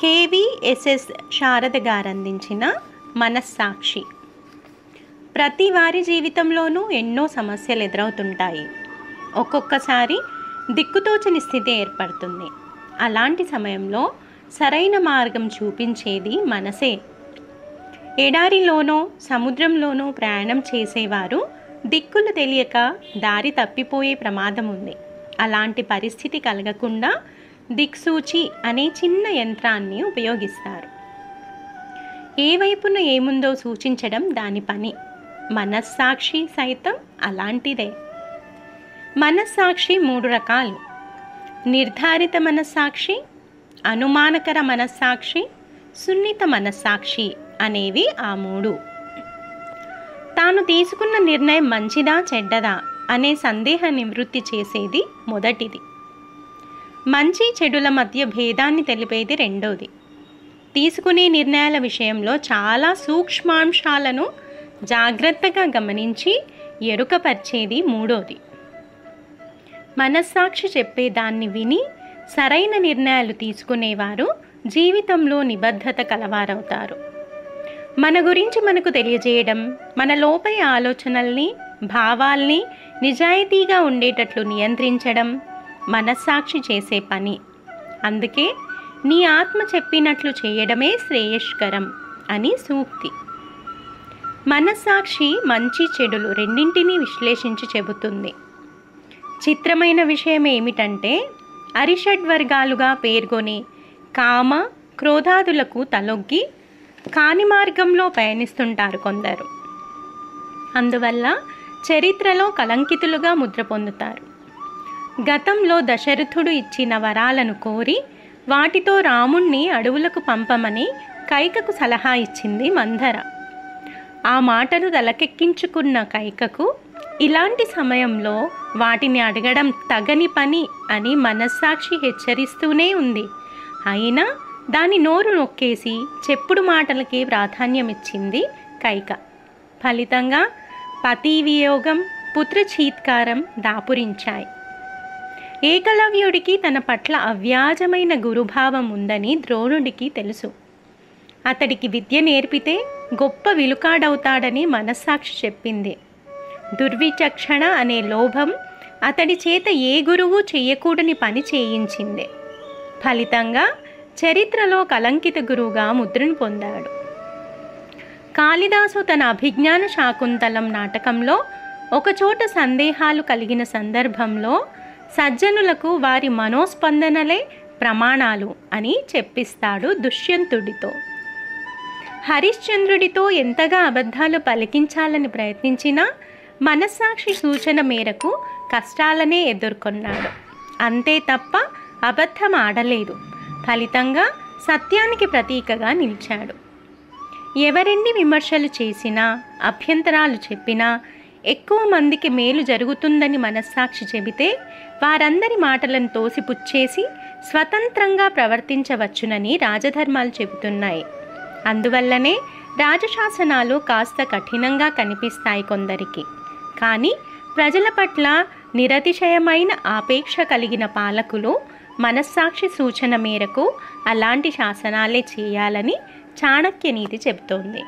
KVSS Sharada గారు అందించిన మనస్సాక్షి. ప్రతి వారి జీవితంలోనూ ఎన్నో సమస్యలు ఎదురవుతుంటాయి. ఒక్కొక్కసారి దిక్కుతోచని స్థితి ఏర్పడుతుంది. అలాంటి సమయంలో సరైన మార్గం చూపించేది మనసే. ఎడారిలోనో సముద్రంలోనో ప్రయాణం చేసేవారు దిక్కులు తెలియక దారి తప్పిపోయే ప్రమాదం ఉంది. అలాంటి పరిస్థితి కలగకుండా దిక్సూచి అనే చిన్న యంత్రాన్ని ఉపయోగిస్తారు. ఏ వైపున ఏముందో సూచించడం దాని పని. మనస్సాక్షి సైతం అలాంటిదే. మనస్సాక్షి 3 రకాలు: నిర్ధారిత మనస్సాక్షి, అనుమానకర మనస్సాక్షి, సున్నిత మనస్సాక్షి అనేవి ఆ 3. తాను తీసుకున్న నిర్ణయం మంచిదా చెడ్డదా అనే సందేహ నివృత్తి చేసేది మొదటిది. మంచి చెడుల మధ్య భేదాన్ని తెలిపేది రెండోది. తీసుకునే నిర్ణయాల విషయంలో చాలా సూక్ష్మాంశాలను జాగ్రత్తగా గమనించి ఎరుకపరిచేది మూడోది. మనస్సాక్షి చెప్పేదాన్ని విని సరైన నిర్ణయాలు తీసుకునేవారు జీవితంలో నిబద్ధత కలవారవుతారు. మన గురించి మనకు తెలియజేయడం, మన లోపలి ఆలోచనల్ని భావాల్ని నిజాయితీగా ఉండేటట్లు నియంత్రించడం మనస్సాక్షి చేసే పని. అందుకే నీ ఆత్మ చెప్పినట్లు చేయడమే శ్రేయస్కరం అని సూక్తి. మనస్సాక్షి మంచి చెడులు రెండింటినీ విశ్లేషించి చెబుతుంది. చిత్రమైన విషయం ఏమిటంటే, అరిషడ్వర్గాలుగా పేర్కొనే కామ క్రోధాదులకు తలొగ్గి కాని మార్గంలో పయనిస్తుంటారు కొందరు. అందువల్ల చరిత్రలో కలంకితులుగా ముద్ర పొందుతారు. గతంలో దశరథుడు ఇచ్చిన వరాలను కోరి వాటితో రాముణ్ణి అడవులకు పంపమని కైకకు సలహా ఇచ్చింది మందర. ఆ మాటను తలకెక్కించుకున్న కైకకు ఇలాంటి సమయంలో వాటిని అడగడం తగని పని అని మనస్సాక్షి హెచ్చరిస్తూనే ఉంది. అయినా దాని నోరు నొక్కేసి చెప్పుడు మాటలకి ప్రాధాన్యం ఇచ్చింది కైక. ఫలితంగా పతి వియోగం, పుత్రచీత్కారం దాపురించాయి. ఏకలవ్యుడికి తన పట్ల అవ్యాజమైన గురుభావం ఉందని ద్రోణుడికి తెలుసు. అతడికి విద్య నేర్పితే గొప్ప విలుకాడవుతాడని మనస్సాక్షి చెప్పింది. దుర్విచక్షణ అనే లోభం అతడి చేత ఏ గురువు చెయ్యకూడని పని చేయించింది. ఫలితంగా చరిత్రలో కలంకిత గురువుగా ముద్రను పొందాడు. కాళిదాసు తన అభిజ్ఞాన శాకుంతలం నాటకంలో ఒకచోట సందేహాలు కలిగిన సందర్భంలో సజ్జనులకు వారి మనోస్పందనలే ప్రమాణాలు అని చెప్పిస్తాడు దుష్యంతుడితో. హరిశ్చంద్రుడితో ఎంతగా అబద్ధాలు పలికించాలని ప్రయత్నించినా మనస్సాక్షి సూచన మేరకు కష్టాలనే ఎదుర్కొన్నాడు. అంతే తప్ప అబద్ధం ఆడలేదు. ఫలితంగా సత్యానికి ప్రతీకగా నిలిచాడు. ఎవరెన్ని విమర్శలు చేసినా, అభ్యంతరాలు చెప్పినా ఎక్కువ మందికి మేలు జరుగుతుందని మనస్సాక్షి చెబితే వారందరి మాటలను తోసిపుచ్చేసి స్వతంత్రంగా ప్రవర్తించవచ్చునని రాజధర్మాలు చెబుతున్నాయి. అందువల్లనే రాజశాసనాలు కాస్త కఠినంగా కనిపిస్తాయి కొందరికి. కానీ ప్రజల పట్ల నిరతిశయమైన ఆపేక్ష కలిగిన పాలకులు మనస్సాక్షి సూచన మేరకు అలాంటి శాసనాలే చేయాలని చాణక్య నీతి చెబుతోంది.